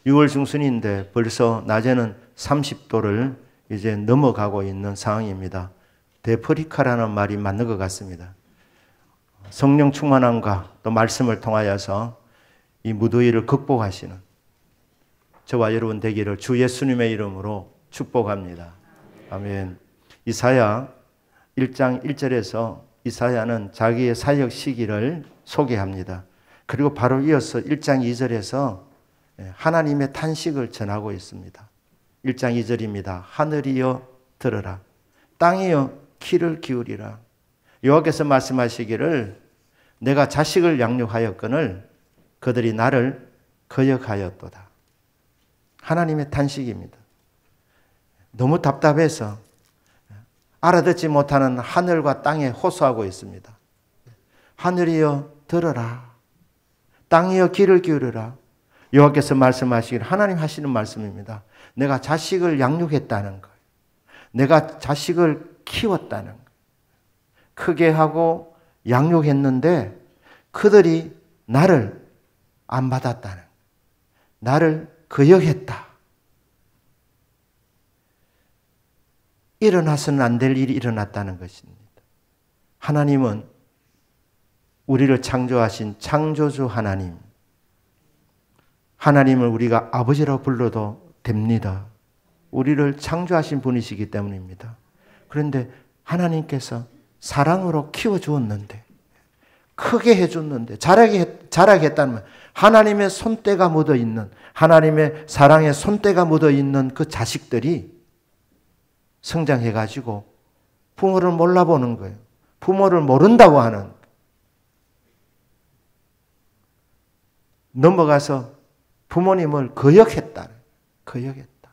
6월 중순인데 벌써 낮에는 30도를 이제 넘어가고 있는 상황입니다. 데프리카라는 말이 맞는 것 같습니다. 성령 충만함과 또 말씀을 통하여서 이 무더위를 극복하시는 저와 여러분 되기를 주 예수님의 이름으로 축복합니다. 아멘. 이사야 1장 1절에서 이사야는 자기의 사역 시기를 소개합니다. 그리고 바로 이어서 1장 2절에서 하나님의 탄식을 전하고 있습니다. 1장 2절입니다. 하늘이여 들으라. 땅이여 귀를 기울이라. 여호와께서 말씀하시기를 내가 자식을 양육하였거늘 그들이 나를 거역하였도다. 하나님의 탄식입니다. 너무 답답해서 알아듣지 못하는 하늘과 땅에 호소하고 있습니다. 하늘이여 들어라. 땅이여 귀를 기울여라. 여호와께서 말씀하시기를 하나님 하시는 말씀입니다. 내가 자식을 양육했다는 거예요. 내가 자식을 키웠다는 거예요. 크게 하고 양육했는데 그들이 나를 안 받았다는 거예요. 나를 거역했다. 일어나서는 안 될 일이 일어났다는 것입니다. 하나님은 우리를 창조하신 창조주 하나님, 하나님을 우리가 아버지라고 불러도 됩니다. 우리를 창조하신 분이시기 때문입니다. 그런데 하나님께서 사랑으로 키워주었는데, 크게 해줬는데, 자라게 했다는 말, 하나님의 손때가 묻어있는, 하나님의 사랑의 손때가 묻어있는 그 자식들이 성장해가지고 부모를 몰라보는 거예요. 부모를 모른다고 하는. 넘어가서 부모님을 거역했다. 거역했다.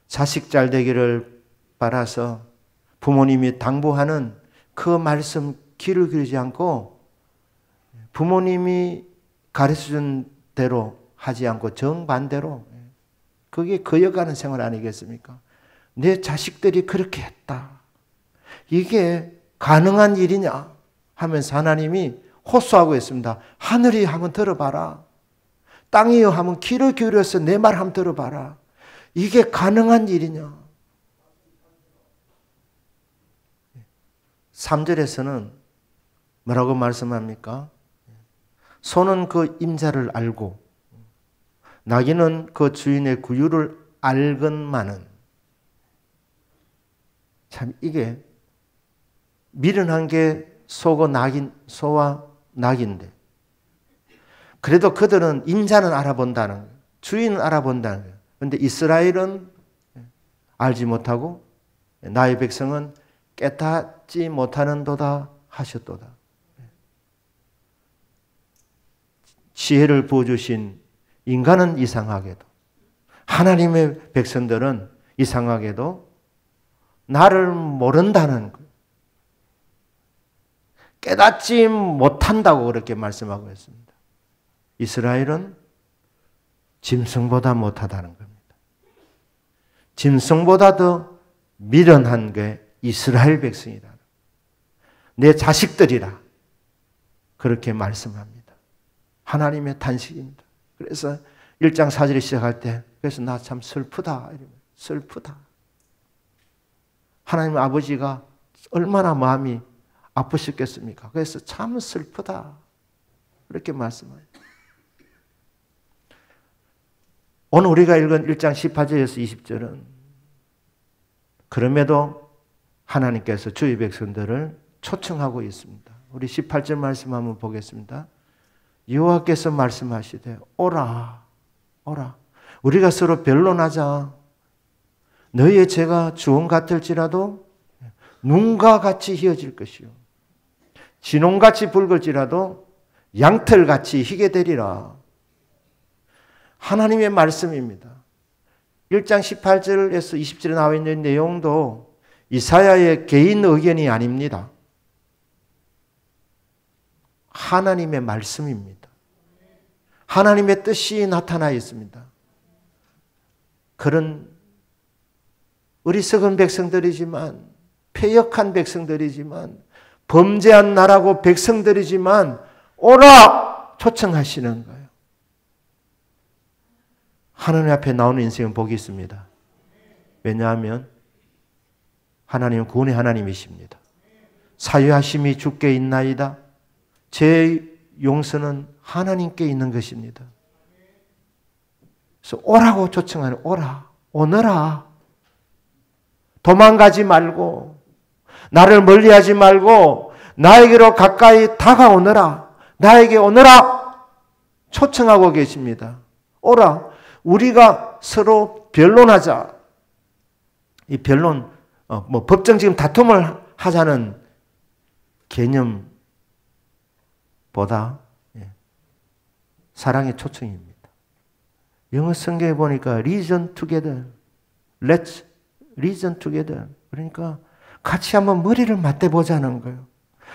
자식 잘 되기를 바라서 부모님이 당부하는 그 말씀 귀를 기울이지 않고 부모님이 가르쳐준 대로 하지 않고 정반대로, 그게 거역하는 생활 아니겠습니까? 내 자식들이 그렇게 했다. 이게 가능한 일이냐 하면서 하나님이 호소하고 있습니다. 하늘이 한번 들어봐라. 땅이여 한번 귀를 기울여서 내 말 한번 들어봐라. 이게 가능한 일이냐. 3절에서는 뭐라고 말씀합니까? 소는 그 임자를 알고 나귀는 그 주인의 구유를 알건만은. 참 이게 미련한 게 소와 낙인데 그래도 그들은 임자는 알아본다는 거예요. 주인은 알아본다는 거예요. 그런데 이스라엘은 알지 못하고 나의 백성은 깨닫지 못하는도다 하셨도다. 지혜를 부어주신 인간은 이상하게도, 하나님의 백성들은 이상하게도 나를 모른다는 거예요. 깨닫지 못한다고 그렇게 말씀하고 있습니다. 이스라엘은 짐승보다 못하다는 겁니다. 짐승보다 더 미련한 게 이스라엘 백성이다. 내 자식들이라 그렇게 말씀합니다. 하나님의 탄식입니다. 그래서 1장 4절에 시작할 때 그래서 나 참 슬프다. 슬프다. 하나님 아버지가 얼마나 마음이 아프셨겠습니까? 그래서 참 슬프다. 이렇게 말씀해요. 오늘 우리가 읽은 1장 18절에서 20절은 그럼에도 하나님께서 주의 백성들을 초청하고 있습니다. 우리 18절 말씀 한번 보겠습니다. 여호와께서 말씀하시되 오라 오라 우리가 서로 변론하자. 너희의 죄가 주홍 같을지라도 눈과 같이 희어질 것이요 진홍같이 붉을지라도 양털같이 희게 되리라. 하나님의 말씀입니다. 1장 18절에서 20절에 나와 있는 내용도 이사야의 개인 의견이 아닙니다. 하나님의 말씀입니다. 하나님의 뜻이 나타나 있습니다. 그런 어리석은 백성들이지만, 패역한 백성들이지만, 범죄한 나라고 백성들이지만 오라 초청하시는 거예요. 하나님 앞에 나오는 인생은 복이 있습니다. 왜냐하면 하나님은 구원의 하나님이십니다. 사유하심이 주께 있나이다. 제 용서는 하나님께 있는 것입니다. 그래서 오라고 초청하는, 오라, 오너라. 도망가지 말고, 나를 멀리하지 말고 나에게로 가까이 다가오너라. 나에게 오너라. 초청하고 계십니다. 오라. 우리가 서로 변론하자. 이 변론, 법정 지금 다툼을 하자는 개념보다 사랑의 초청입니다. 영어 성경에 보니까 reason together, let's reason together. 그러니까 같이 한번 머리를 맞대보자는 거예요.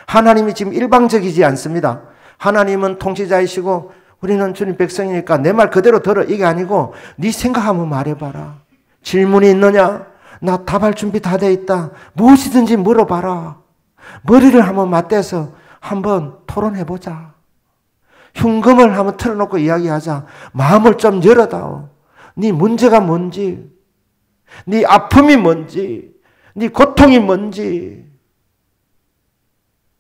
하나님이 지금 일방적이지 않습니다. 하나님은 통치자이시고 우리는 주님 백성이니까 내 말 그대로 들어. 이게 아니고 네 생각 한번 말해봐라. 질문이 있느냐? 나 답할 준비 다 돼 있다. 무엇이든지 물어봐라. 머리를 한번 맞대서 한번 토론해보자. 흉금을 한번 틀어놓고 이야기하자. 마음을 좀 열어다오. 네 문제가 뭔지, 네 아픔이 뭔지, 네 고통이 뭔지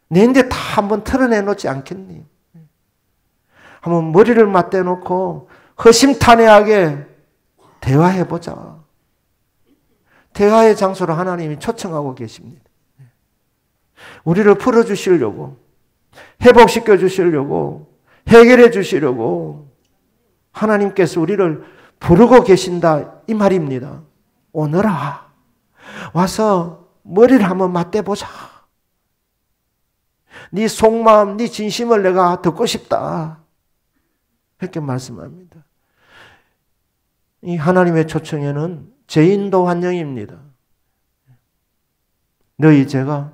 내인데 다 한번 털어내놓지 않겠니? 한번 머리를 맞대놓고 허심탄회하게 대화해보자. 대화의 장소로 하나님이 초청하고 계십니다. 우리를 풀어주시려고, 회복시켜 주시려고, 해결해 주시려고 하나님께서 우리를 부르고 계신다 이 말입니다. 오너라. 와서 머리를 한번 맞대보자. 네 속마음, 네 진심을 내가 듣고 싶다. 이렇게 말씀합니다. 이 하나님의 초청에는 죄인도 환영입니다. 너희 죄가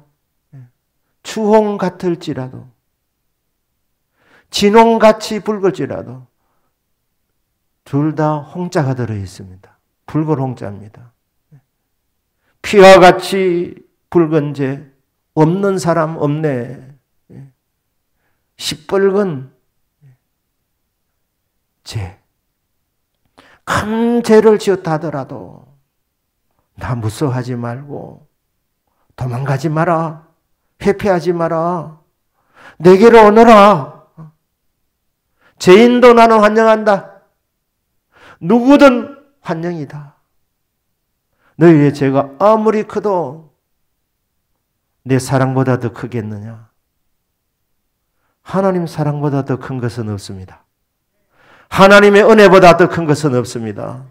추홍 같을지라도 진홍같이 붉을지라도 둘 다 홍자가 들어있습니다. 붉은 홍자입니다. 피와 같이 붉은 죄 없는 사람 없네. 시뻘건 죄. 큰 죄를 지었다 하더라도 나 무서워하지 말고 도망가지 마라. 회피하지 마라. 내게로 오너라. 죄인도 나는 환영한다. 누구든 환영이다. 너희의 죄가 아무리 커도 내 사랑보다 더 크겠느냐? 하나님 사랑보다 더 큰 것은 없습니다. 하나님의 은혜보다 더 큰 것은 없습니다.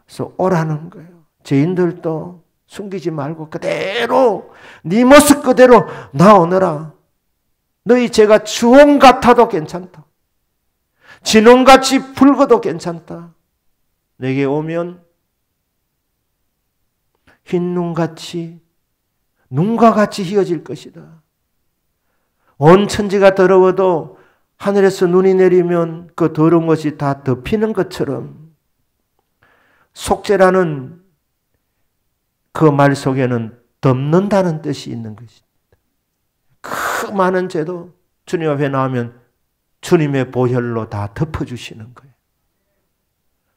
그래서 오라는 거예요. 죄인들도 숨기지 말고 그대로 네 모습 그대로 나오너라. 너희 죄가 주홍 같아도 괜찮다. 진홍같이 붉어도 괜찮다. 내게 오면 흰 눈같이 눈과 같이 휘어질 것이다. 온 천지가 더러워도 하늘에서 눈이 내리면 그 더러운 것이 다 덮이는 것처럼 속죄라는 그 말 속에는 덮는다는 뜻이 있는 것입니다. 그 많은 죄도 주님 앞에 나오면 주님의 보혈로 다 덮어주시는 거예요.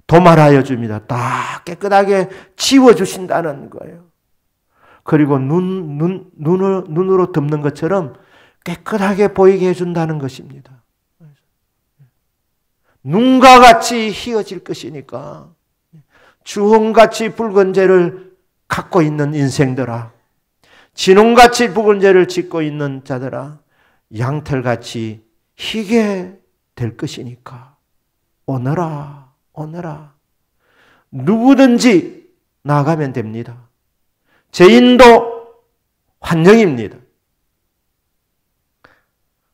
도말하여 줍니다. 다 깨끗하게 지워주신다는 거예요. 그리고 눈으로 덮는 것처럼 깨끗하게 보이게 해준다는 것입니다. 눈과 같이 휘어질 것이니까 주홍같이 붉은 죄를 갖고 있는 인생들아, 진홍같이 붉은 죄를 짓고 있는 자들아, 양털같이 희게 될 것이니까 오너라, 오너라. 누구든지 나가면 됩니다. 죄인도 환영입니다.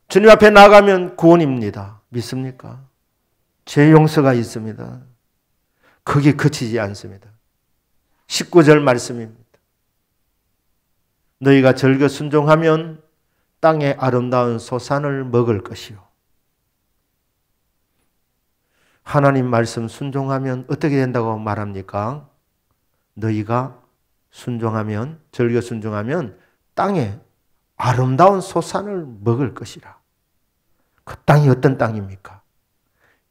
주님 앞에 나가면 구원입니다. 믿습니까? 죄 용서가 있습니다. 그게 그치지 않습니다. 19절 말씀입니다. 너희가 절겨 순종하면 땅의 아름다운 소산을 먹을 것이요. 하나님 말씀 순종하면 어떻게 된다고 말합니까? 너희가 순종하면, 절겨 순종하면 땅에 아름다운 소산을 먹을 것이라. 그 땅이 어떤 땅입니까?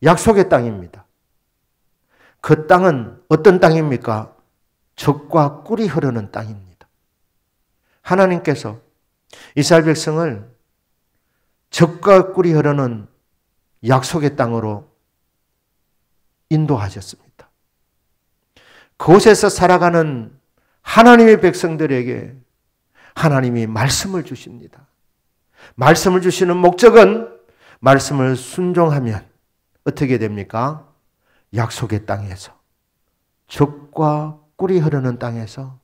약속의 땅입니다. 그 땅은 어떤 땅입니까? 젖과 꿀이 흐르는 땅입니다. 하나님께서 이스라엘 백성을 젖과 꿀이 흐르는 약속의 땅으로 인도하셨습니다. 그곳에서 살아가는 하나님의 백성들에게 하나님이 말씀을 주십니다. 말씀을 주시는 목적은 말씀을 순종하면 어떻게 됩니까? 약속의 땅에서, 젖과 꿀이 흐르는 땅에서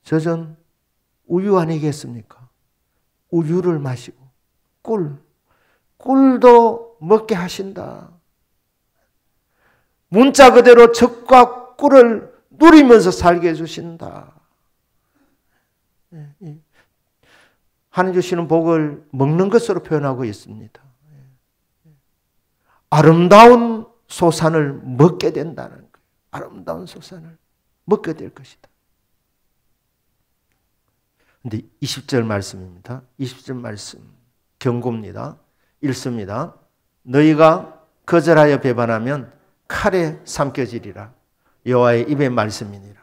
젖은 우유 아니겠습니까? 우유를 마시고 꿀도 먹게 하신다. 문자 그대로 젖과 꿀을 누리면서 살게 해주신다. 하나님 주시는 복을 먹는 것으로 표현하고 있습니다. 아름다운 소산을 먹게 된다는 거예요. 아름다운 소산을 먹게 될 것이다. 근데 20절 말씀입니다. 20절 말씀 경고입니다. 읽습니다. 너희가 거절하여 배반하면 칼에 삼켜지리라. 여호와의 입의 말씀이니라.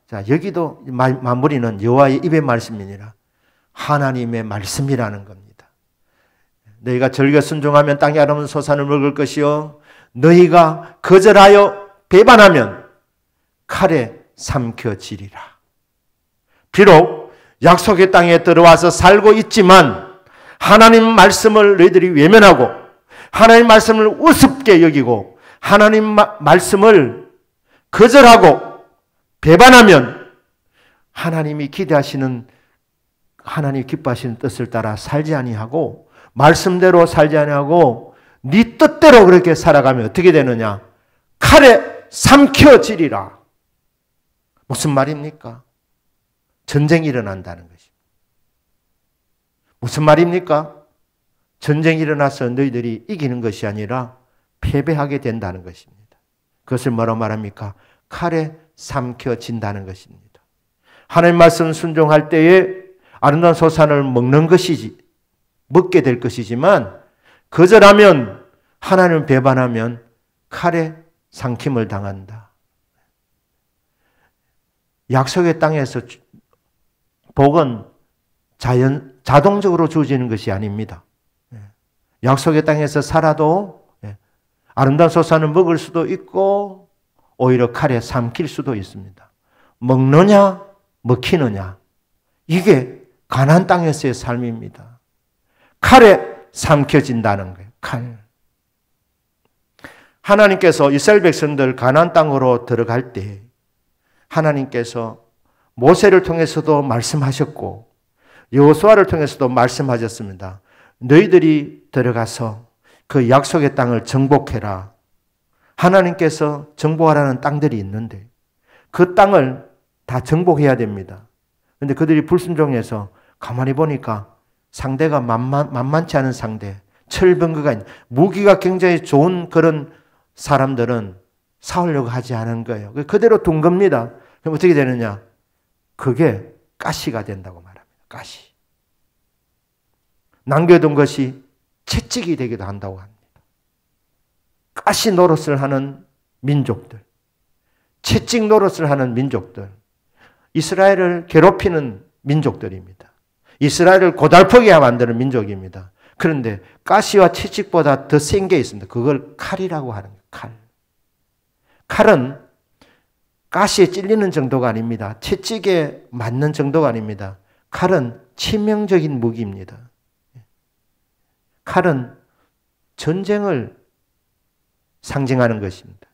자, 여기도 마무리는 여호와의 입의 말씀이니라. 하나님의 말씀이라는 겁니다. 너희가 즐겨 순종하면 땅에 아름다운 소산을 먹을 것이요 너희가 거절하여 배반하면 칼에 삼켜지리라. 비록 약속의 땅에 들어와서 살고 있지만 하나님 말씀을 너희들이 외면하고 하나님 말씀을 우습게 여기고 하나님 말씀을 거절하고 배반하면 하나님이 기대하시는 하나님이 기뻐하시는 뜻을 따라 살지 아니하고 말씀대로 살지 아니하고 네 뜻대로 그렇게 살아가면 어떻게 되느냐? 칼에 삼켜지리라. 무슨 말입니까? 전쟁이 일어난다는 것입니다. 무슨 말입니까? 전쟁이 일어나서 너희들이 이기는 것이 아니라 패배하게 된다는 것입니다. 그것을 뭐라고 말합니까? 칼에 삼켜진다는 것입니다. 하나님 말씀 순종할 때에 아름다운 소산을 먹는 것이지 먹게 될 것이지만 거절하면 하나님을 배반하면 칼에 삼킴을 당한다. 약속의 땅에서 복은 자동적으로 주어지는 것이 아닙니다. 약속의 땅에서 살아도 아름다운 소산을 먹을 수도 있고 오히려 칼에 삼킬 수도 있습니다. 먹느냐 먹히느냐 이게 가나안 땅에서의 삶입니다. 칼에 삼켜진다는 거예요. 칼. 하나님께서 이스라엘 백성들 가나안 땅으로 들어갈 때 하나님께서 모세를 통해서도 말씀하셨고 여호수아를 통해서도 말씀하셨습니다. 너희들이 들어가서 그 약속의 땅을 정복해라. 하나님께서 정복하라는 땅들이 있는데 그 땅을 다 정복해야 됩니다. 그런데 그들이 불순종해서 가만히 보니까 상대가 만만치 않은 상대, 철병거가 있는 무기가 굉장히 좋은 그런 사람들은 싸우려고 하지 않은 거예요. 그대로 둔 겁니다. 그럼 어떻게 되느냐? 그게 가시가 된다고 말합니다. 가시. 남겨둔 것이 채찍이 되기도 한다고 합니다. 가시 노릇을 하는 민족들, 채찍 노릇을 하는 민족들, 이스라엘을 괴롭히는 민족들입니다. 이스라엘을 고달프게 만드는 민족입니다. 그런데 가시와 채찍보다 더 센 게 있습니다. 그걸 칼이라고 하는 거예요. 칼. 칼은 가시에 찔리는 정도가 아닙니다. 채찍에 맞는 정도가 아닙니다. 칼은 치명적인 무기입니다. 칼은 전쟁을 상징하는 것입니다.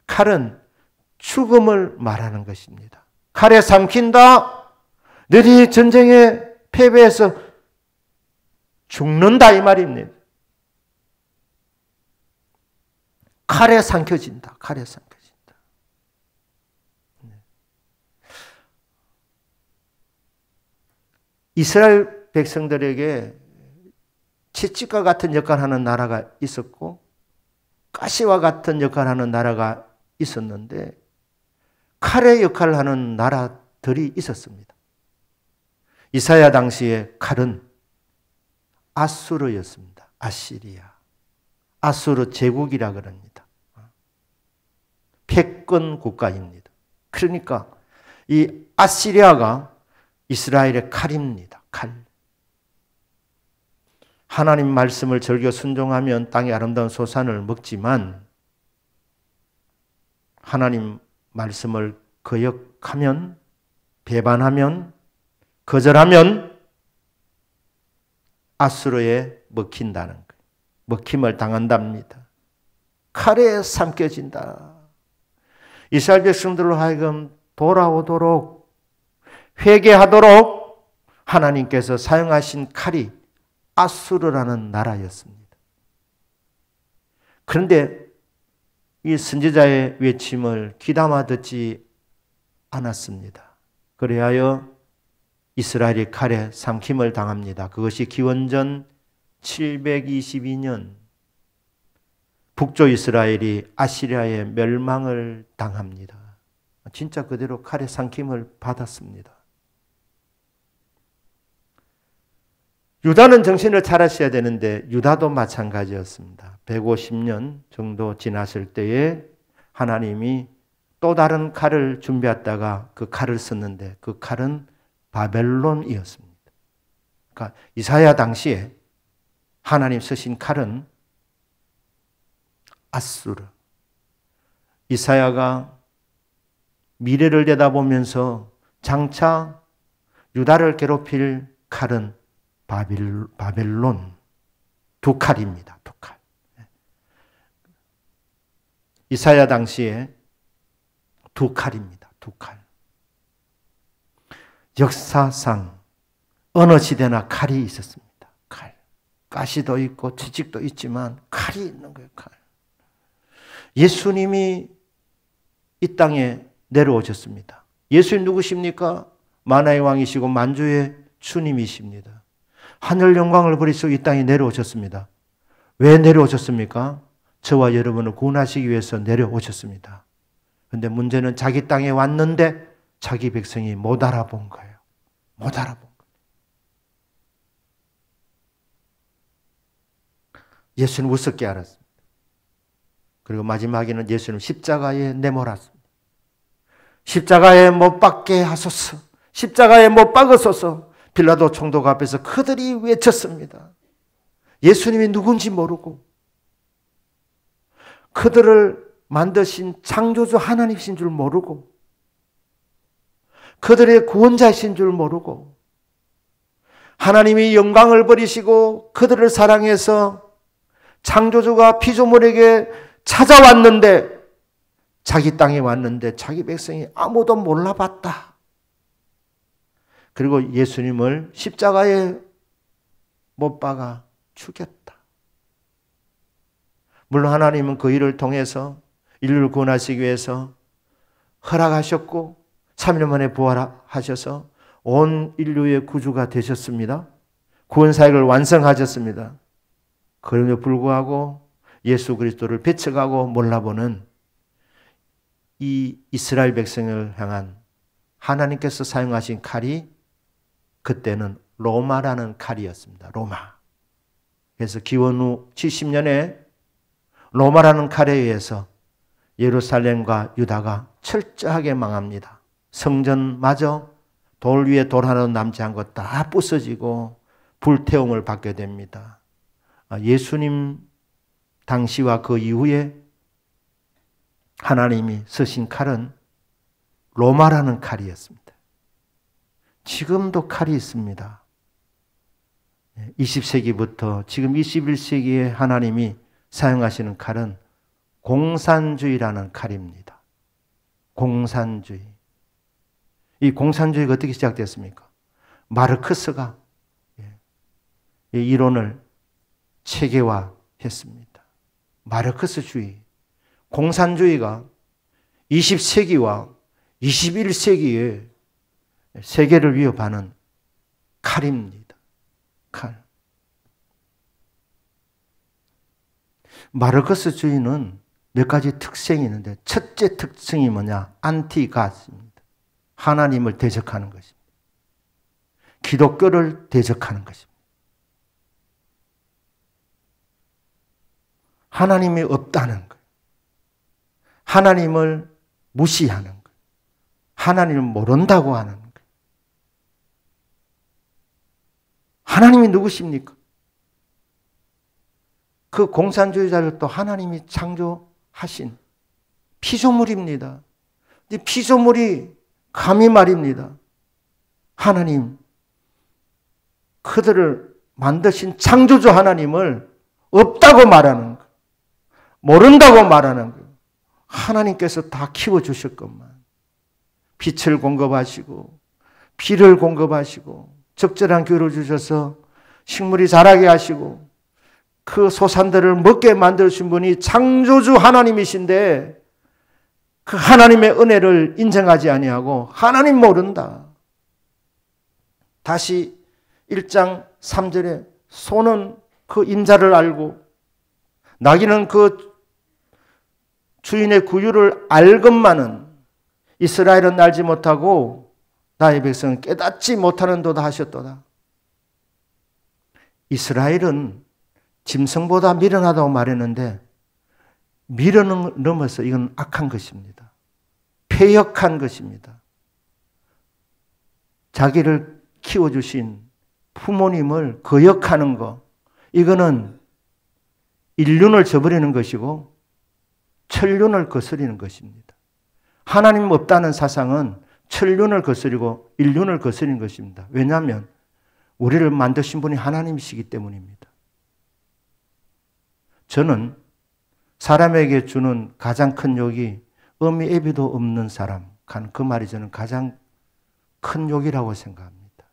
칼은 죽음을 말하는 것입니다. 칼에 삼킨다. 너희 전쟁에 패배해서 죽는다 이 말입니다. 칼에 삼켜진다. 칼에 삼켜진다. 이스라엘 백성들에게 채찍과 같은 역할을 하는 나라가 있었고 가시와 같은 역할을 하는 나라가 있었는데 칼의 역할을 하는 나라들이 있었습니다. 이사야 당시에 칼은 아수르였습니다. 아시리아. 아수르 제국이라 그럽니다. 패권 국가입니다. 그러니까 이 아시리아가 이스라엘의 칼입니다. 칼. 하나님 말씀을 즐겨 순종하면 땅의 아름다운 소산을 먹지만 하나님 말씀을 거역하면, 배반하면, 거절하면 아수르에 먹힌다는 거예요. 먹힘을 당한답니다. 칼에 삼켜진다. 이스라엘 백성들로 하여금 돌아오도록, 회개하도록 하나님께서 사용하신 칼이 아수르라는 나라였습니다. 그런데 이 선지자의 외침을 귀담아 듣지 않았습니다. 그래하여 이스라엘이 칼에 삼킴을 당합니다. 그것이 기원전 722년 북조 이스라엘이 아시리아의 멸망을 당합니다. 진짜 그대로 칼에 삼킴을 받았습니다. 유다는 정신을 차렸어야 되는데 유다도 마찬가지였습니다. 150년 정도 지났을 때에 하나님이 또 다른 칼을 준비했다가 그 칼을 썼는데 그 칼은 바벨론이었습니다. 그러니까 이사야 당시에 하나님 쓰신 칼은 아수르. 이사야가 미래를 내다보면서 장차 유다를 괴롭힐 칼은 바벨론. 두 칼입니다. 두 칼. 이사야 당시에 두 칼입니다. 두 칼. 역사상 어느 시대나 칼이 있었습니다. 칼. 가시도 있고 채찍도 있지만 칼이 있는 거예요. 칼. 예수님이 이 땅에 내려오셨습니다. 예수님 누구십니까? 만화의 왕이시고 만주의 주님이십니다. 하늘 영광을 버리시고 이 땅에 내려오셨습니다. 왜 내려오셨습니까? 저와 여러분을 구원하시기 위해서 내려오셨습니다. 그런데 문제는 자기 땅에 왔는데 자기 백성이 못 알아본 거예요. 못 알아본 거예요. 예수는 우습게 알았습니다. 그리고 마지막에는 예수는 십자가에 내몰았습니다. 십자가에 못 박게 하소서. 십자가에 못 박으소서. 빌라도 총독 앞에서 그들이 외쳤습니다. 예수님이 누군지 모르고 그들을 만드신 창조주 하나님이신 줄 모르고 그들의 구원자이신 줄 모르고 하나님이 영광을 버리시고 그들을 사랑해서 창조주가 피조물에게 찾아왔는데 자기 땅에 왔는데 자기 백성이 아무도 몰라봤다. 그리고 예수님을 십자가에 못 박아 죽였다. 물론 하나님은 그 일을 통해서 인류를 구원하시기 위해서 허락하셨고 3일 만에 부활하셔서 온 인류의 구주가 되셨습니다. 구원사역을 완성하셨습니다. 그럼에도 불구하고 예수 그리스도를 배척하고 몰라보는 이 이스라엘 백성을 향한 하나님께서 사용하신 칼이 그때는 로마라는 칼이었습니다. 로마. 그래서 기원 후 70년에 로마라는 칼에 의해서 예루살렘과 유다가 철저하게 망합니다. 성전마저 돌 위에 돌 하나도 남지 않고 다 부서지고 불태움을 받게 됩니다. 예수님 당시와 그 이후에 하나님이 쓰신 칼은 로마라는 칼이었습니다. 지금도 칼이 있습니다. 20세기부터 지금 21세기에 하나님이 사용하시는 칼은 공산주의라는 칼입니다. 공산주의. 이 공산주의가 어떻게 시작됐습니까? 마르크스가 이 이론을 체계화했습니다. 마르크스주의, 공산주의가 20세기와 21세기에 세계를 위협하는 칼입니다. 칼. 마르크스주의는 몇 가지 특성이 있는데 첫째 특징이 뭐냐? 안티가스입니다. 하나님을 대적하는 것입니다. 기독교를 대적하는 것입니다. 하나님이 없다는 거예요. 하나님을 무시하는 거예요. 하나님을 모른다고 하는 거예요. 하나님이 누구십니까? 그 공산주의자들도 하나님이 창조하신 피조물입니다. 이 피조물이 감히 말입니다. 하나님, 그들을 만드신 창조주 하나님을 없다고 말하는 거예요. 모른다고 말하는 거예요. 하나님께서 다 키워주실 것만. 빛을 공급하시고 비를 공급하시고 적절한 기후를 주셔서 식물이 자라게 하시고 그 소산들을 먹게 만드신 분이 창조주 하나님이신데 그 하나님의 은혜를 인정하지 아니하고 하나님 모른다. 다시 1장 3절에 소는 그 인자를 알고 나귀는 그 주인의 구유를 알건만은 이스라엘은 알지 못하고 나의 백성은 깨닫지 못하는도다 하셨도다. 이스라엘은 짐승보다 미련하다고 말했는데 미련을 넘어서 이건 악한 것입니다. 패역한 것입니다. 자기를 키워주신 부모님을 거역하는 것, 이거는 인륜을 저버리는 것이고 천륜을 거스리는 것입니다. 하나님 없다는 사상은 천륜을 거스리고 인륜을 거스리는 것입니다. 왜냐하면 우리를 만드신 분이 하나님이시기 때문입니다. 저는 사람에게 주는 가장 큰 욕이 어미 애비도 없는 사람, 그 말이 저는 가장 큰 욕이라고 생각합니다.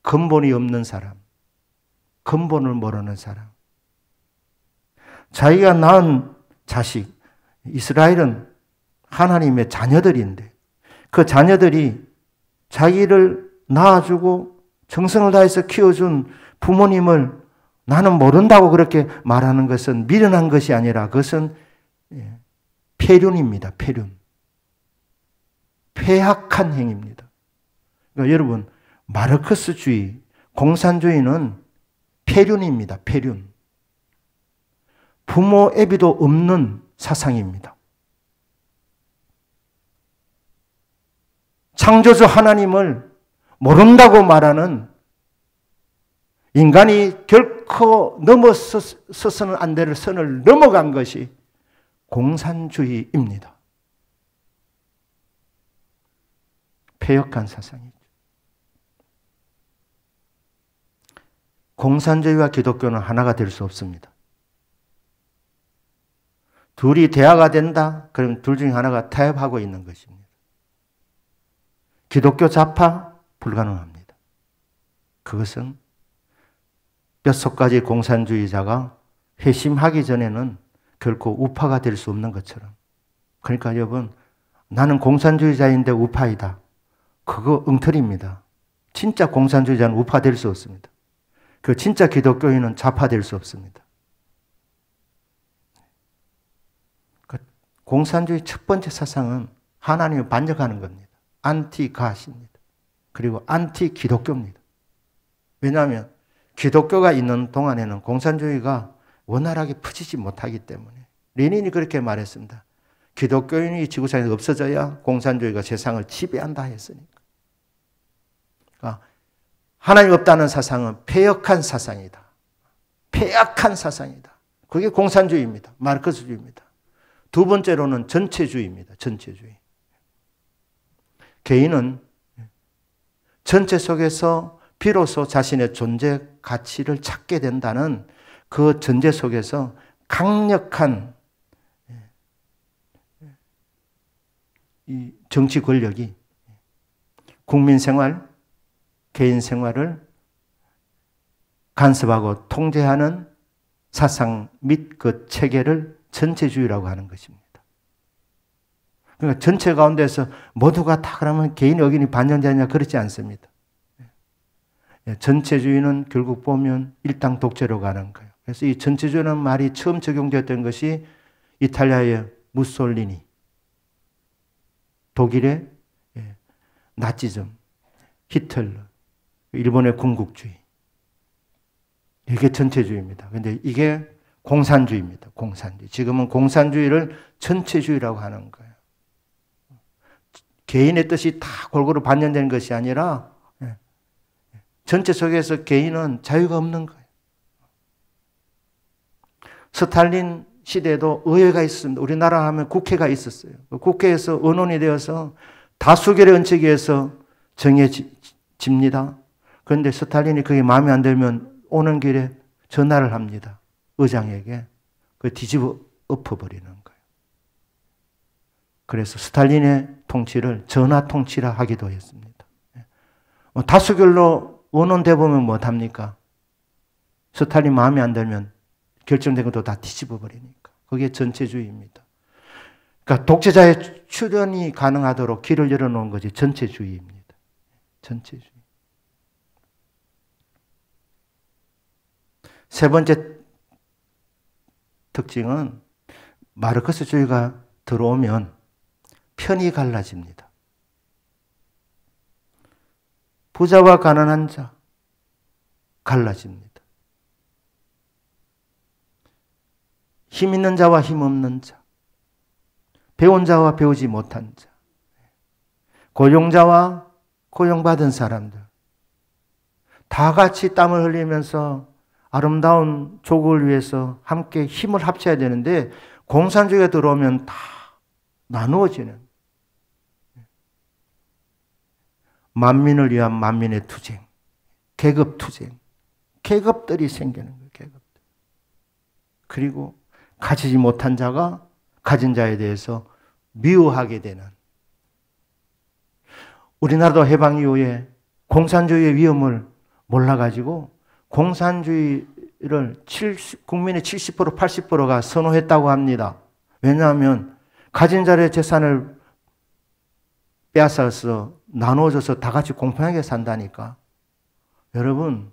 근본이 없는 사람, 근본을 모르는 사람. 자기가 낳은 자식, 이스라엘은 하나님의 자녀들인데 그 자녀들이 자기를 낳아주고 정성을 다해서 키워준 부모님을 나는 모른다고 그렇게 말하는 것은 미련한 것이 아니라 그것은 폐륜입니다. 폐륜. 폐악한 행위입니다. 그러니까 여러분, 마르크스주의, 공산주의는 폐륜입니다. 폐륜. 부모 애비도 없는 사상입니다. 창조주 하나님을 모른다고 말하는 인간이 결코 넘어서서는 안 될 선을 넘어간 것이 공산주의입니다. 폐역한 사상이죠. 공산주의와 기독교는 하나가 될 수 없습니다. 둘이 대화가 된다? 그럼 둘 중에 하나가 타협하고 있는 것입니다. 기독교 좌파? 불가능합니다. 그것은 뼛속까지 공산주의자가 회심하기 전에는 결코 우파가 될 수 없는 것처럼. 그러니까 여러분, 나는 공산주의자인데 우파이다. 그거 엉터리입니다. 진짜 공산주의자는 우파 될 수 없습니다. 그 진짜 기독교인은 좌파 될 수 없습니다. 공산주의 첫 번째 사상은 하나님을 반역하는 겁니다. 안티가십니다. 그리고 안티기독교입니다. 왜냐하면 기독교가 있는 동안에는 공산주의가 원활하게 퍼지지 못하기 때문에. 레닌이 그렇게 말했습니다. 기독교인이 지구상에서 없어져야 공산주의가 세상을 지배한다 했으니까. 그러니까 하나님 없다는 사상은 폐역한 사상이다. 폐악한 사상이다. 그게 공산주의입니다. 마르크스주의입니다. 두 번째로는 전체주의입니다. 전체주의. 개인은 전체 속에서 비로소 자신의 존재 가치를 찾게 된다는 그 전제 속에서 강력한 이 정치 권력이 국민 생활, 개인 생활을 간섭하고 통제하는 사상 및 그 체계를 전체주의라고 하는 것입니다. 그러니까 전체 가운데서 모두가 다 그러면 개인 의견이 반영되느냐 그렇지 않습니다. 전체주의는 결국 보면 일당 독재로 가는 거예요. 그래서 이 전체주의라는 말이 처음 적용되었던 것이 이탈리아의 무솔리니, 독일의 나치즘, 히틀러, 일본의 군국주의. 이게 전체주의입니다. 그런데 이게 공산주의입니다. 공산주의. 지금은 공산주의를 전체주의라고 하는 거예요. 개인의 뜻이 다 골고루 반영되는 것이 아니라 전체 속에서 개인은 자유가 없는 거예요. 스탈린 시대에도 의회가 있었습니다. 우리나라 하면 국회가 있었어요. 국회에서 의논이 되어서 다수결의 원칙에 의해서 정해집니다. 그런데 스탈린이 그게 마음에 안 들면 오는 길에 전화를 합니다. 의장에게. 그 뒤집어 엎어버리는 거예요. 그래서 스탈린의 통치를 전화 통치라 하기도 했습니다. 다수결로 의논돼 보면 못합니까? 스탈린 마음에 안 들면 결정된 것도 다 뒤집어 버리니까. 그게 전체주의입니다. 그러니까 독재자의 출현이 가능하도록 길을 열어놓은 것이 전체주의입니다. 전체주의. 세 번째 특징은 마르크스주의가 들어오면 편이 갈라집니다. 부자와 가난한 자 갈라집니다. 힘 있는 자와 힘 없는 자, 배운 자와 배우지 못한 자, 고용자와 고용받은 사람들 다 같이 땀을 흘리면서 아름다운 조국을 위해서 함께 힘을 합쳐야 되는데 공산주의가 들어오면 다 나누어지는 만민을 위한 만민의 투쟁, 계급 투쟁, 계급들이 생기는 거예요. 계급들. 그리고 가지지 못한 자가 가진 자에 대해서 미워하게 되는. 우리나라도 해방 이후에 공산주의의 위험을 몰라가지고 공산주의를 국민의 70%, 80%가 선호했다고 합니다. 왜냐하면 가진 자의 재산을 빼앗아서 나누어져서 다 같이 공평하게 산다니까. 여러분,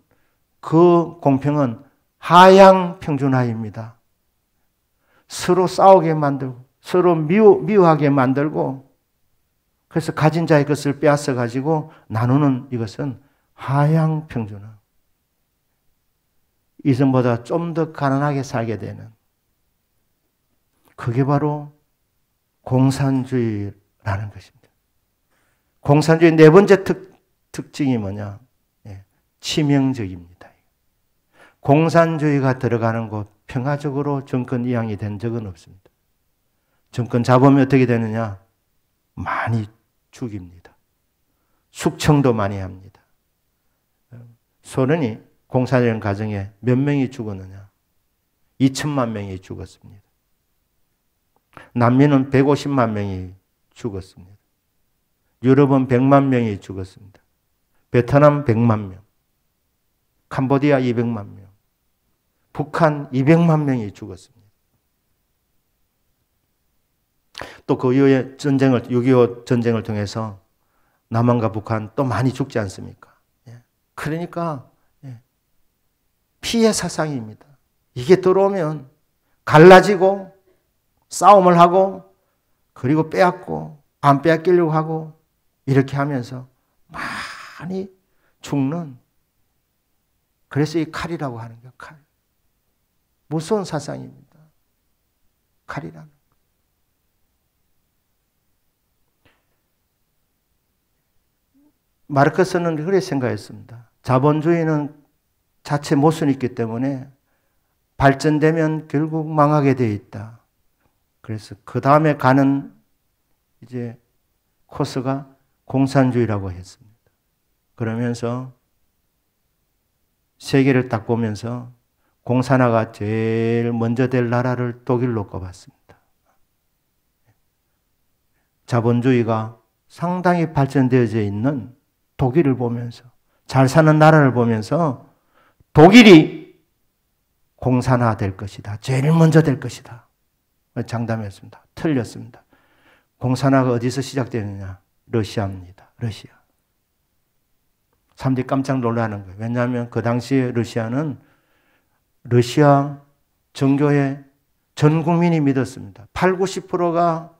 그 공평은 하향 평준화입니다. 서로 싸우게 만들고 서로 미워하게 만들고 그래서 가진 자의 것을 빼앗아 가지고 나누는 이것은 하향 평준화. 이전보다 좀 더 가난하게 살게 되는 그게 바로 공산주의라는 것입니다. 공산주의 네 번째 특징이 뭐냐? 치명적입니다. 공산주의가 들어가는 곳 평화적으로 정권 이양이 된 적은 없습니다. 정권 잡으면 어떻게 되느냐? 많이 죽입니다. 숙청도 많이 합니다. 소련이 공산주의 과정에 몇 명이 죽었느냐? 2천만 명이 죽었습니다. 남미는 150만 명이 죽었습니다. 유럽은 100만 명이 죽었습니다. 베트남 100만 명, 캄보디아 200만 명, 북한 200만 명이 죽었습니다. 또 그 이후에 6.25 전쟁을 통해서 남한과 북한 또 많이 죽지 않습니까? 그러니까 피해 사상입니다. 이게 들어오면 갈라지고 싸움을 하고 그리고 빼앗고 안 빼앗기려고 하고 이렇게 하면서 많이 죽는, 그래서 이 칼이라고 하는 거예요. 칼. 무서운 사상입니다. 칼이라는 거. 마르크스는 그렇게 생각했습니다. 자본주의는 자체 모순이 있기 때문에 발전되면 결국 망하게 되어 있다. 그래서 그 다음에 가는 이제 코스가 공산주의라고 했습니다. 그러면서 세계를 딱 보면서 공산화가 제일 먼저 될 나라를 독일로 꼽았습니다. 자본주의가 상당히 발전되어져 있는 독일을 보면서, 잘 사는 나라를 보면서 독일이 공산화 될 것이다. 제일 먼저 될 것이다. 장담했습니다. 틀렸습니다. 공산화가 어디서 시작되느냐? 러시아입니다. 러시아. 사람들이 깜짝 놀라는 거예요. 왜냐하면 그 당시에 러시아는 러시아 정교회 전 국민이 믿었습니다. 80, 90%가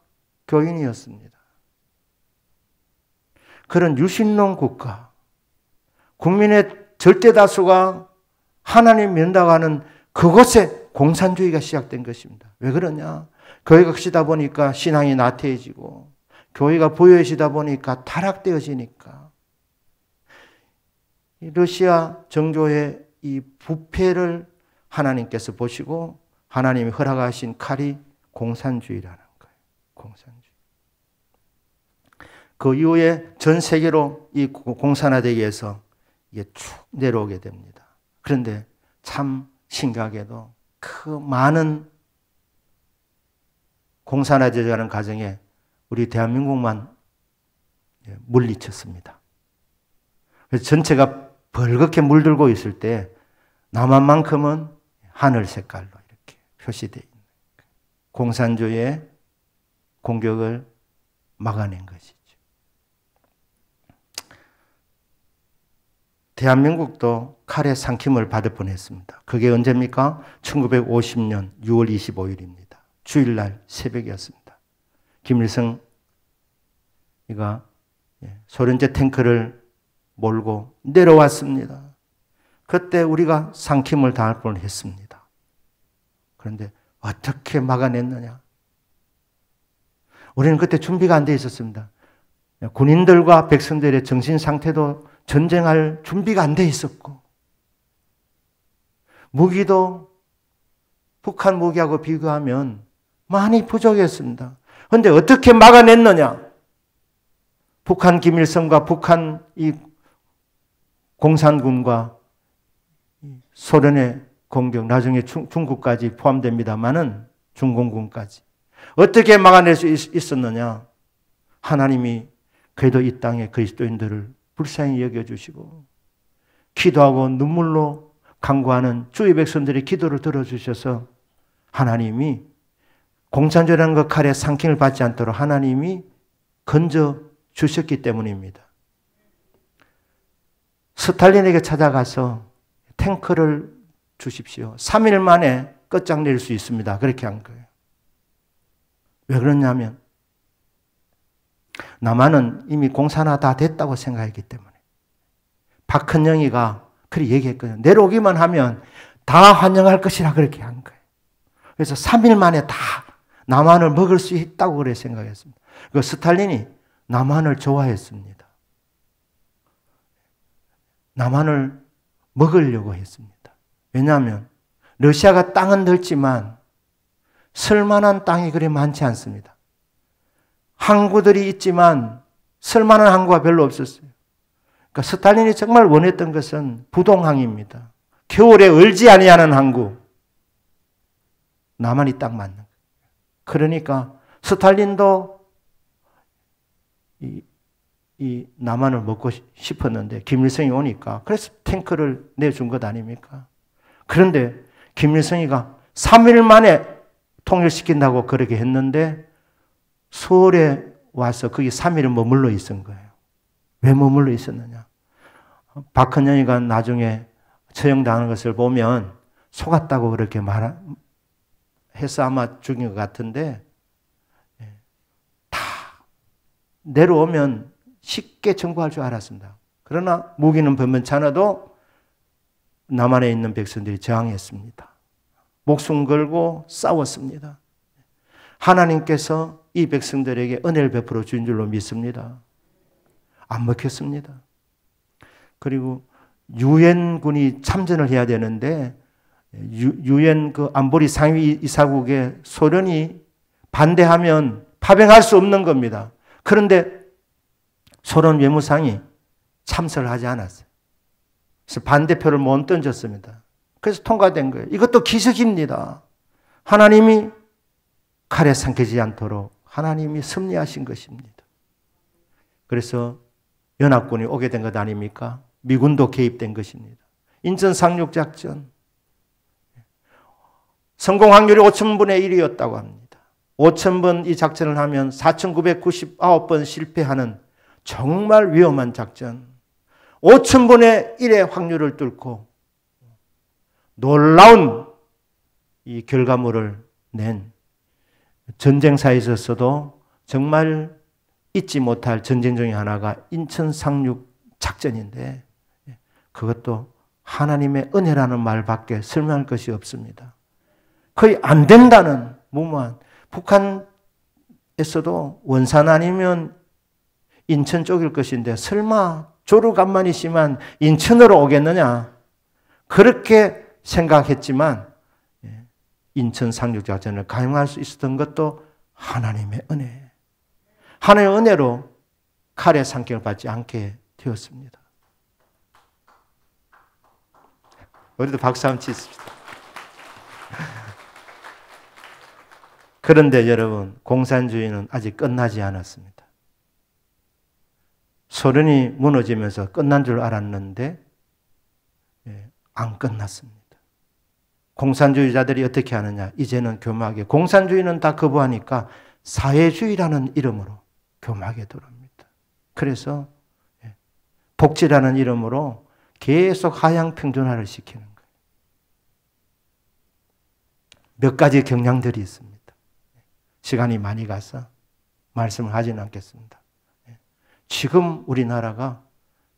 교인이었습니다. 그런 유신론 국가, 국민의 절대 다수가 하나님 믿는다고 하는 그곳에 공산주의가 시작된 것입니다. 왜 그러냐? 교회가 크시다 보니까 신앙이 나태해지고 교회가 부유해지다 보니까 타락되어지니까 러시아 정조의 이 부패를 하나님께서 보시고 하나님이 허락하신 칼이 공산주의라는 거예요. 공산주의. 그 이후에 전 세계로 이 공산화되기 위해서 이게 쭉 내려오게 됩니다. 그런데 참 신기하게도 그 많은 공산화되어가는 과정에 우리 대한민국만 물리쳤습니다. 그래서 전체가 벌겋게 물들고 있을 때 남한만큼은 하늘 색깔로 이렇게 표시되어 있는 공산주의의 공격을 막아낸 것이죠. 대한민국도 칼의 삼킴을 받을 뻔했습니다. 그게 언제입니까? 1950년 6월 25일입니다. 주일날 새벽이었습니다. 김일성이가 소련제 탱크를 몰고 내려왔습니다. 그때 우리가 삼킴을 당할 뻔했습니다. 그런데 어떻게 막아냈느냐? 우리는 그때 준비가 안 돼 있었습니다. 군인들과 백성들의 정신 상태도 전쟁할 준비가 안 돼 있었고 무기도 북한 무기하고 비교하면 많이 부족했습니다. 그런데 어떻게 막아냈느냐? 북한 김일성과 북한 이 공산군과 소련의 공격, 나중에 중국까지 포함됩니다마는 중공군까지 어떻게 막아낼 수 있었느냐? 하나님이 그래도 이 땅의 그리스도인들을 불쌍히 여겨주시고 기도하고 눈물로 간구하는 주의 백성들의 기도를 들어주셔서 하나님이 공산주의라는 그 칼에 삼킴을 받지 않도록 하나님이 건져 주셨기 때문입니다. 스탈린에게 찾아가서 탱크를 주십시오. 3일 만에 끝장낼 수 있습니다. 그렇게 한 거예요. 왜 그러냐면 남한은 이미 공산화 다 됐다고 생각했기 때문에. 박헌영이가 그렇게 얘기했거든요. 내려오기만 하면 다 환영할 것이라 그렇게 한 거예요. 그래서 3일 만에 다 남한을 먹을 수 있다고 그래 생각했습니다. 그 스탈린이 남한을 좋아했습니다. 남한을 먹으려고 했습니다. 왜냐하면 러시아가 땅은 넓지만 쓸만한 땅이 그리 많지 않습니다. 항구들이 있지만 쓸만한 항구가 별로 없었어요. 그러니까 스탈린이 정말 원했던 것은 부동항입니다. 겨울에 얼지 아니하는 항구. 남한이 딱 맞는 거예요. 그러니까 스탈린도 이 남한을 먹고 싶었는데 김일성이 오니까 그래서 탱크를 내준 것 아닙니까? 그런데 김일성이가 3일 만에 통일시킨다고 그렇게 했는데 서울에 와서 거기 3일을 머물러 있은 거예요. 왜 머물러 있었느냐? 박헌영이가 나중에 처형당하는 것을 보면 속았다고 그렇게 해서 아마 죽인 것 같은데 다 내려오면 쉽게 청구할 줄 알았습니다. 그러나 무기는 변변찮아도 남한에 있는 백성들이 저항했습니다. 목숨 걸고 싸웠습니다. 하나님께서 이 백성들에게 은혜를 베풀어 주신 줄로 믿습니다. 안 먹혔습니다. 그리고 유엔군이 참전을 해야 되는데 유엔 그 안보리 상위 이사국에 소련이 반대하면 파병할 수 없는 겁니다. 그런데 소련 외무상이 참석을 하지 않았어요. 그래서 반대표를 못 던졌습니다. 그래서 통과된 거예요. 이것도 기적입니다. 하나님이 칼에 삼키지 않도록 하나님이 섭리하신 것입니다. 그래서 연합군이 오게 된 것 아닙니까? 미군도 개입된 것입니다. 인천 상륙작전. 성공 확률이 5,000분의 1이었다고 합니다. 5,000번 이 작전을 하면 4,999번 실패하는 정말 위험한 작전. 5,000분의 1의 확률을 뚫고 놀라운 이 결과물을 낸 전쟁사에 있어서도 정말 잊지 못할 전쟁 중에 하나가 인천 상륙 작전인데 그것도 하나님의 은혜라는 말밖에 설명할 것이 없습니다. 거의 안 된다는 무모한, 북한에서도 원산 아니면 인천 쪽일 것인데 설마 조루간만이 심한 인천으로 오겠느냐, 그렇게 생각했지만 인천 상륙작전을 가용할 수 있었던 것도 하나님의 은혜, 하나님의 은혜로 칼의 상격을 받지 않게 되었습니다. 우리도 박수 한번 치십시다. 그런데 여러분, 공산주의는 아직 끝나지 않았습니다. 소련이 무너지면서 끝난 줄 알았는데 안 끝났습니다. 공산주의자들이 어떻게 하느냐, 이제는 교묘하게, 공산주의는 다 거부하니까 사회주의라는 이름으로 교묘하게 들어옵니다. 그래서 복지라는 이름으로 계속 하향 평준화를 시키는 거예요. 몇 가지 경향들이 있습니다. 시간이 많이 가서 말씀을 하지는 않겠습니다. 지금 우리나라가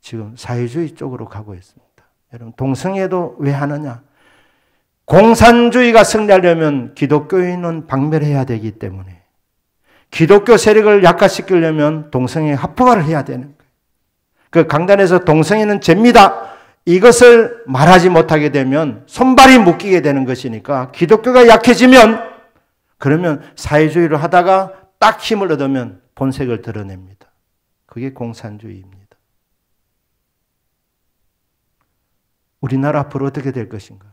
지금 사회주의 쪽으로 가고 있습니다. 여러분, 동성애도 왜 하느냐? 공산주의가 승리하려면 기독교인은 박멸해야 되기 때문에, 기독교 세력을 약화시키려면 동성애 합법화를 해야 되는 거예요. 그 강단에서 동성애는 죄입니다, 이것을 말하지 못하게 되면 손발이 묶이게 되는 것이니까, 기독교가 약해지면, 그러면 사회주의를 하다가 딱 힘을 얻으면 본색을 드러냅니다. 그게 공산주의입니다. 우리나라 앞으로 어떻게 될 것인가?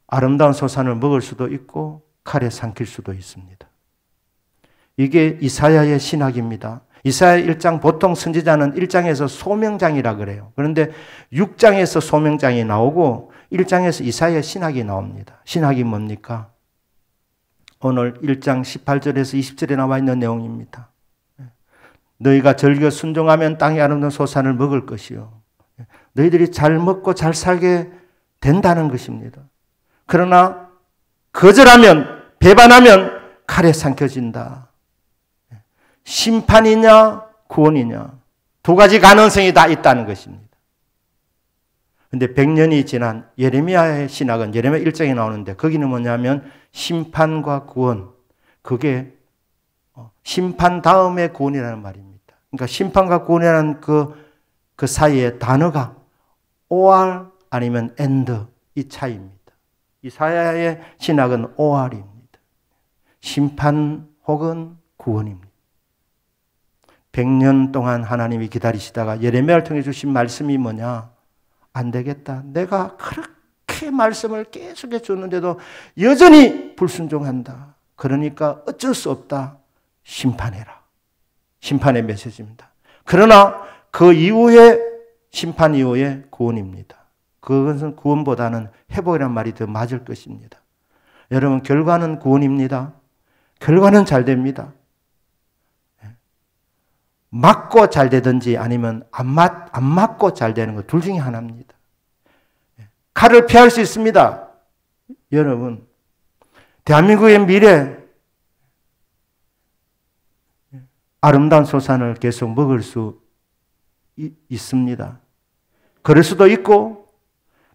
아름다운 소산을 먹을 수도 있고 칼에 삼킬 수도 있습니다. 이게 이사야의 신학입니다. 이사야 1장, 보통 선지자는 1장에서 소명장이라 그래요. 그런데 6장에서 소명장이 나오고 1장에서 이사야 신학이 나옵니다. 신학이 뭡니까? 오늘 1장 18절에서 20절에 나와 있는 내용입니다. 너희가 절겨 순종하면 땅의 아름다운 소산을 먹을 것이요, 너희들이 잘 먹고 잘 살게 된다는 것입니다. 그러나 거절하면, 배반하면 칼에 삼켜진다. 심판이냐 구원이냐, 두 가지 가능성이 다 있다는 것입니다. 그런데 100년이 지난 예레미야의 신학은 예레미야 1장에 나오는데, 거기는 뭐냐면 심판과 구원, 그게 심판 다음의 구원이라는 말입니다. 그러니까 심판과 구원이라는 그 사이의 단어가 or 아니면 and, 이 차이입니다. 이사야의 신학은 OR입니다. 심판 혹은 구원입니다. 100년 동안 하나님이 기다리시다가 예레미야를 통해 주신 말씀이 뭐냐? 안 되겠다, 내가 그렇게 말씀을 계속해 줬는데도 여전히 불순종한다, 그러니까 어쩔 수 없다, 심판해라. 심판의 메시지입니다. 그러나 그 이후에, 심판 이후에 구원입니다. 그것은 구원보다는 회복이라는 말이 더 맞을 것입니다. 여러분, 결과는 구원입니다. 결과는 잘 됩니다. 맞고 잘 되든지 아니면 안 맞고 잘 되는 것, 둘 중에 하나입니다. 칼을 피할 수 있습니다. 여러분, 대한민국의 미래, 아름다운 소산을 계속 먹을 수 있습니다. 그럴 수도 있고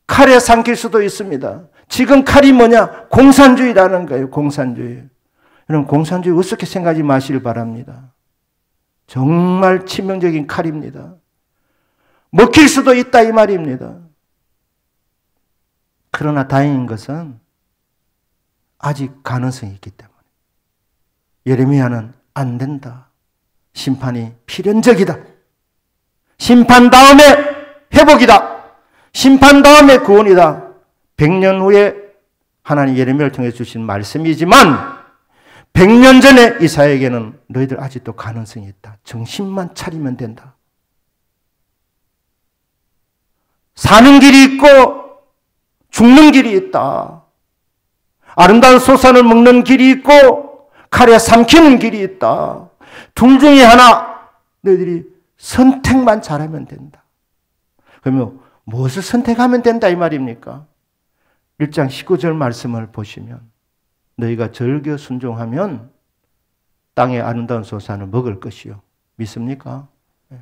칼에 삼킬 수도 있습니다. 지금 칼이 뭐냐? 공산주의라는 거예요. 공산주의. 여러분, 공산주의 어떻게 생각하지 마시길 바랍니다. 정말 치명적인 칼입니다. 먹힐 수도 있다, 이 말입니다. 그러나 다행인 것은 아직 가능성이 있기 때문에 예레미야는 안 된다, 심판이 필연적이다, 심판 다음에 회복이다, 심판 다음에 구원이다. 100년 후에 하나님 예레미야를 통해 주신 말씀이지만 100년 전에 이사야에게는 너희들 아직도 가능성이 있다, 정신만 차리면 된다. 사는 길이 있고 죽는 길이 있다. 아름다운 소산을 먹는 길이 있고 칼에 삼키는 길이 있다. 둘 중에 하나, 너희들이 선택만 잘하면 된다. 그러면 무엇을 선택하면 된다, 이 말입니까? 1장 19절 말씀을 보시면, 너희가 절겨 순종하면 땅의 아름다운 소산을 먹을 것이요. 믿습니까? 네.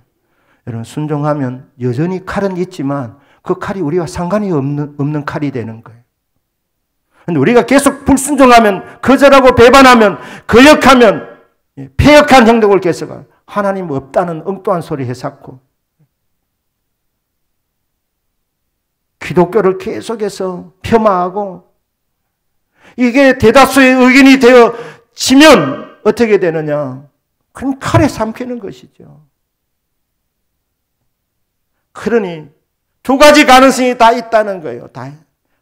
여러분, 순종하면 여전히 칼은 있지만 그 칼이 우리와 상관이 없는 칼이 되는 거예요. 근데 우리가 계속 불순종하면, 거절하고 배반하면, 거역하면, 폐역한 행동을 계속하고, 하나님 없다는 엉뚱한 소리 해삭고, 기독교를 계속해서 폄하하고, 이게 대다수의 의견이 되어지면 어떻게 되느냐? 그럼 칼에 삼키는 것이죠. 그러니 두 가지 가능성이 다 있다는 거예요. 다.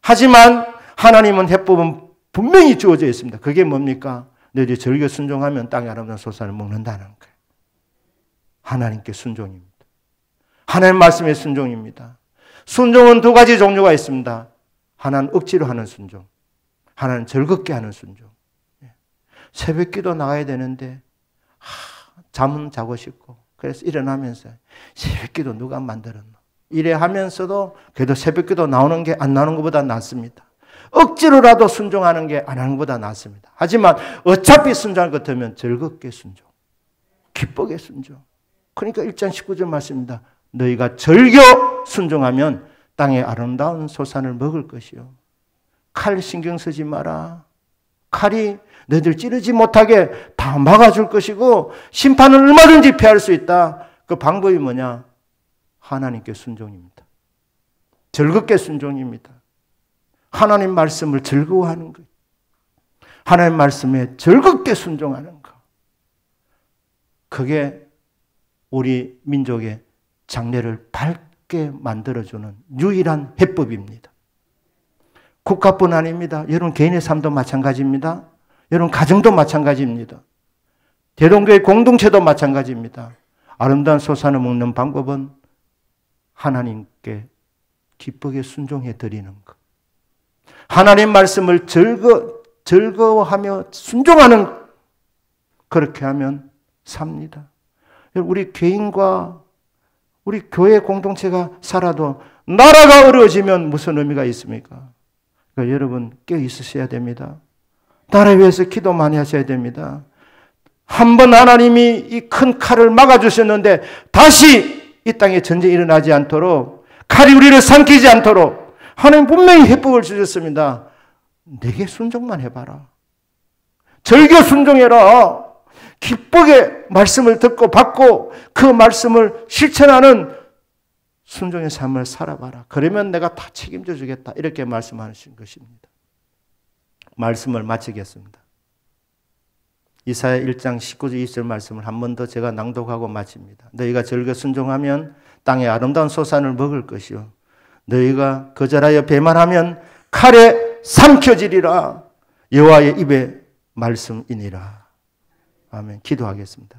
하지만 하나님은 해법은 분명히 주어져 있습니다. 그게 뭡니까? 너희들이 절겨 순종하면 땅에 아름다운 소산을 먹는다는 거예요. 하나님께 순종입니다. 하나님 말씀의 순종입니다. 순종은 두 가지 종류가 있습니다. 하나는 억지로 하는 순종, 하나는 즐겁게 하는 순종. 새벽기도 나가야 되는데 잠은 자고 싶고, 그래서 일어나면서 새벽기도 누가 만들었노? 이래 하면서도 그래도 새벽기도 나오는 게 안 나오는 것보다 낫습니다. 억지로라도 순종하는 게 안 하는 것보다 낫습니다. 하지만 어차피 순종할 것 같으면 즐겁게 순종, 기쁘게 순종. 그러니까 1장 19절 말씀입니다. 너희가 즐겨 순종하면 땅의 아름다운 소산을 먹을 것이요. 칼 신경 쓰지 마라. 칼이 너희들 찌르지 못하게 다 막아줄 것이고 심판은 얼마든지 피할 수 있다. 그 방법이 뭐냐? 하나님께 순종입니다. 즐겁게 순종입니다. 하나님 말씀을 즐거워하는 것. 하나님 말씀에 즐겁게 순종하는 것. 그게 우리 민족의 장래를 밝게 만들어주는 유일한 해법입니다. 국가뿐 아닙니다. 여러분 개인의 삶도 마찬가지입니다. 여러분 가정도 마찬가지입니다. 대동교회 공동체도 마찬가지입니다. 아름다운 소산을 먹는 방법은 하나님께 기쁘게 순종해 드리는 것. 하나님 말씀을 즐거워하며 순종하는, 그렇게 하면 삽니다. 우리 개인과 우리 교회 공동체가 살아도 나라가 어려워지면 무슨 의미가 있습니까? 그러니까 여러분 깨어 있으셔야 됩니다. 나라를 위해서 기도 많이 하셔야 됩니다. 한 번 하나님이 이 큰 칼을 막아주셨는데 다시 이 땅에 전쟁이 일어나지 않도록, 칼이 우리를 삼키지 않도록 하나님 분명히 해법을 주셨습니다. 내게 순종만 해봐라. 즐겨 순종해라. 기쁘게 말씀을 듣고 받고 그 말씀을 실천하는 순종의 삶을 살아봐라. 그러면 내가 다 책임져 주겠다. 이렇게 말씀하신 것입니다. 말씀을 마치겠습니다. 이사야 1장 19절 20절 말씀을 한 번 더 제가 낭독하고 마칩니다. 너희가 즐겨 순종하면 땅의 아름다운 소산을 먹을 것이요. 너희가 거절하여 배만하면 칼에 삼켜지리라. 여호와의 입의 말씀이니라. 아멘. 기도하겠습니다.